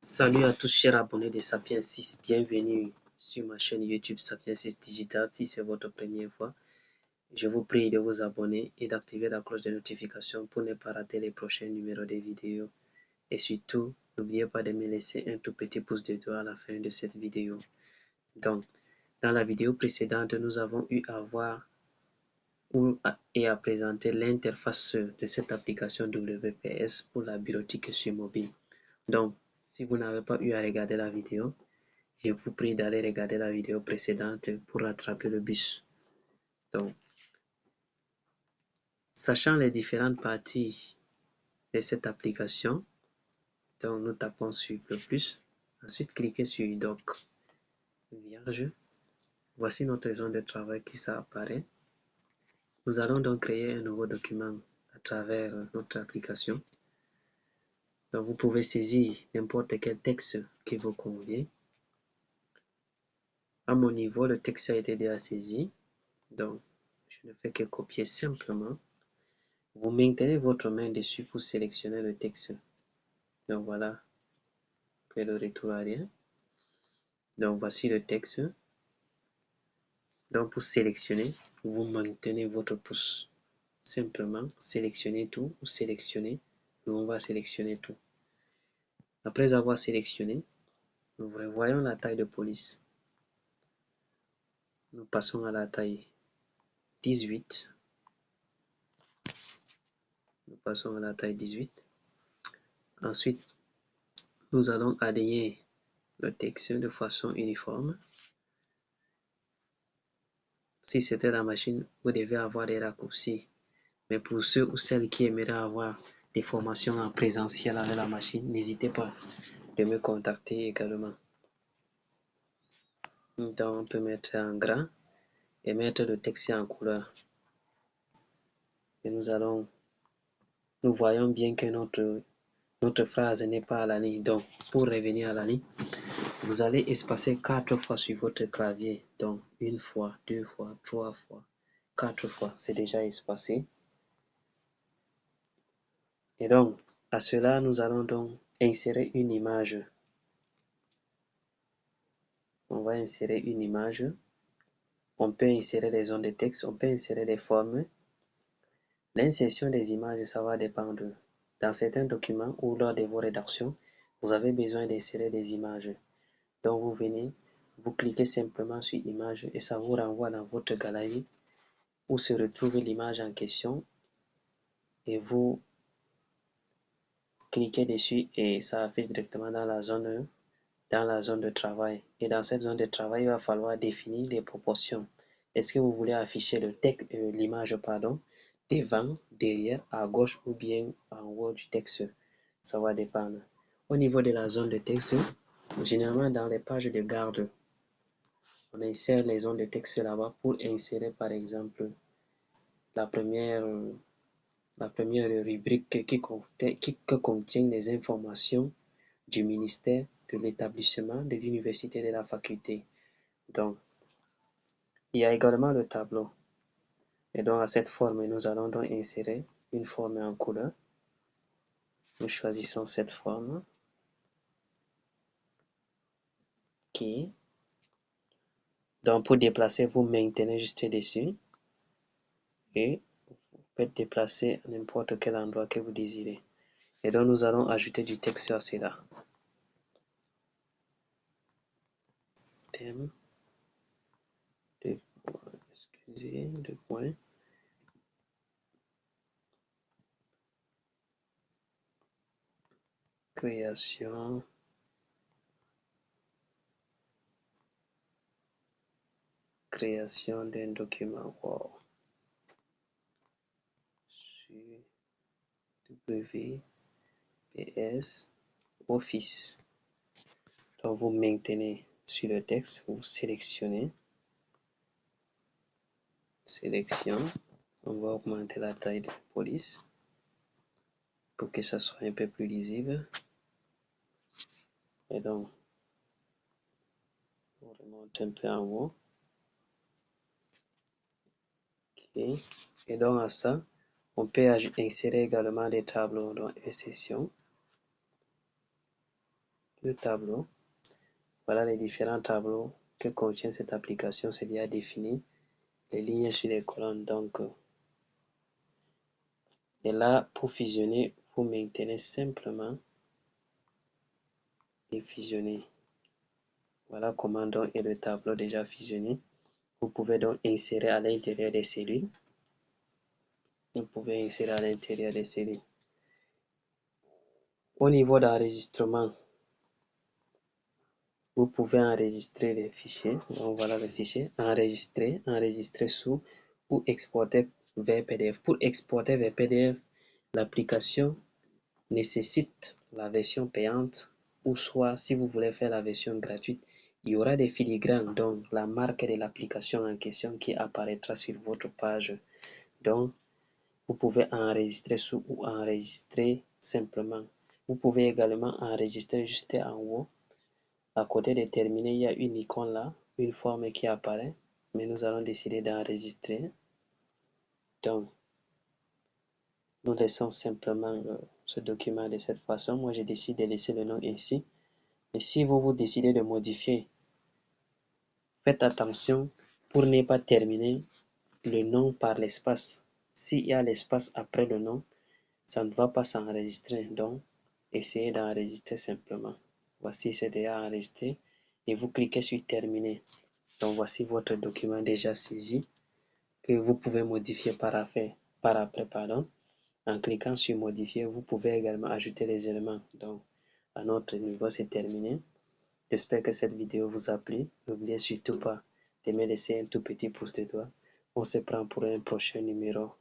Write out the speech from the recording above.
Salut à tous chers abonnés de Sapiens 6, bienvenue sur ma chaîne YouTube Sapiens 6 Digital. Si c'est votre première fois, je vous prie de vous abonner et d'activer la cloche de notification pour ne pas rater les prochains numéros des vidéos. Et surtout, n'oubliez pas de me laisser un tout petit pouce de doigt à la fin de cette vidéo. Donc, dans la vidéo précédente, nous avons eu à voir et à présenter l'interface de cette application WPS pour la bureautique sur mobile. Donc, si vous n'avez pas eu à regarder la vidéo, je vous prie d'aller regarder la vidéo précédente pour rattraper le bus. Donc, sachant les différentes parties de cette application, donc nous tapons sur le plus, ensuite cliquez sur Doc vierge. Voici notre zone de travail qui s'apparaît. Nous allons donc créer un nouveau document à travers notre application. Donc, vous pouvez saisir n'importe quel texte qui vous convient. À mon niveau, le texte a été déjà saisi. Donc, je ne fais que copier simplement. Vous maintenez votre main dessus pour sélectionner le texte. Donc voilà, après le retour arrière. Donc voici le texte. Donc pour sélectionner, vous maintenez votre pouce. Simplement, sélectionnez tout ou sélectionnez. On va sélectionner tout. Après avoir sélectionné, nous revoyons la taille de police. Nous passons à la taille 18. Nous passons à la taille 18. Ensuite, nous allons aligner le texte de façon uniforme. Si c'était la machine, vous devez avoir des raccourcis. Mais pour ceux ou celles qui aimeraient avoir des formations en présentiel avec la machine, n'hésitez pas de me contacter également. Donc, on peut mettre en grand et mettre le texte en couleur. Et nous voyons bien que notre phrase n'est pas à la ligne. Donc, pour revenir à la ligne, vous allez espacer 4 fois sur votre clavier. Donc, 1 fois, 2 fois, 3 fois, 4 fois. C'est déjà espacé. Et donc, à cela, nous allons donc insérer une image. On va insérer une image. On peut insérer des zones de texte, on peut insérer des formes. L'insertion des images, ça va dépendre. Dans certains documents ou lors de vos rédactions, vous avez besoin d'insérer des images. Donc, vous venez, vous cliquez simplement sur image et ça vous renvoie dans votre galerie où se retrouve l'image en question et vous cliquez dessus et ça affiche directement dans la zone de travail. Et dans cette zone de travail, il va falloir définir les proportions. Est-ce que vous voulez afficher l'image devant, derrière, à gauche ou bien en haut du texte? Ça va dépendre. Au niveau de la zone de texte, généralement dans les pages de garde, on insère les zones de texte là-bas pour insérer par exemple la première rubrique qui contient les informations du ministère, de l'établissement, de l'université, de la faculté. Donc, il y a également le tableau. Et donc, à cette forme, nous allons donc insérer une forme en couleur. Nous choisissons cette forme. OK. Donc, pour déplacer, vous maintenez juste dessus. Et vous pouvez déplacer à n'importe quel endroit que vous désirez. Et donc, nous allons ajouter du texte à cela. Thème. Excusez, 2 points. Création d'un document Word sur WPS Office. Donc vous maintenez sur le texte, vous sélectionnez, sélection, on va augmenter la taille de police pour que ça soit un peu plus lisible. Et donc, on remonte un peu en haut. Okay. Et donc à ça, on peut insérer également des tableaux, donc insertion. le tableau. Voilà les différents tableaux que contient cette application. C'est déjà défini. Les lignes sur les colonnes. Donc, et là, pour fusionner, vous maintenez simplement et fusionner. Voilà comment donc est le tableau déjà fusionné. Vous pouvez donc insérer à l'intérieur des cellules. Vous pouvez insérer à l'intérieur des cellules. Au niveau d'enregistrement, vous pouvez enregistrer les fichiers. Donc voilà le fichier. Enregistrer, enregistrer sous ou exporter vers PDF. Pour exporter vers PDF, l'application nécessite la version payante ou soit si vous voulez faire la version gratuite, il y aura des filigranes, donc la marque de l'application en question qui apparaîtra sur votre page. Donc, vous pouvez enregistrer sous ou enregistrer simplement. Vous pouvez également enregistrer juste en haut. À côté de terminer, il y a une icône là, une forme qui apparaît, mais nous allons décider d'enregistrer. Donc, nous laissons simplement ce document de cette façon. Moi, je décide de laisser le nom ainsi. Et si vous décidez de modifier, faites attention pour ne pas terminer le nom par l'espace. S'il y a l'espace après le nom, ça ne va pas s'enregistrer. Donc, essayez d'enregistrer simplement. Voici, c'est déjà enregistré. Et vous cliquez sur terminer. Donc, voici votre document déjà saisi que vous pouvez modifier par après. En cliquant sur modifier, vous pouvez également ajouter les éléments. Donc, à notre niveau, c'est terminé. J'espère que cette vidéo vous a plu. N'oubliez surtout pas de me laisser un tout petit pouce de doigt. On se prend pour un prochain numéro.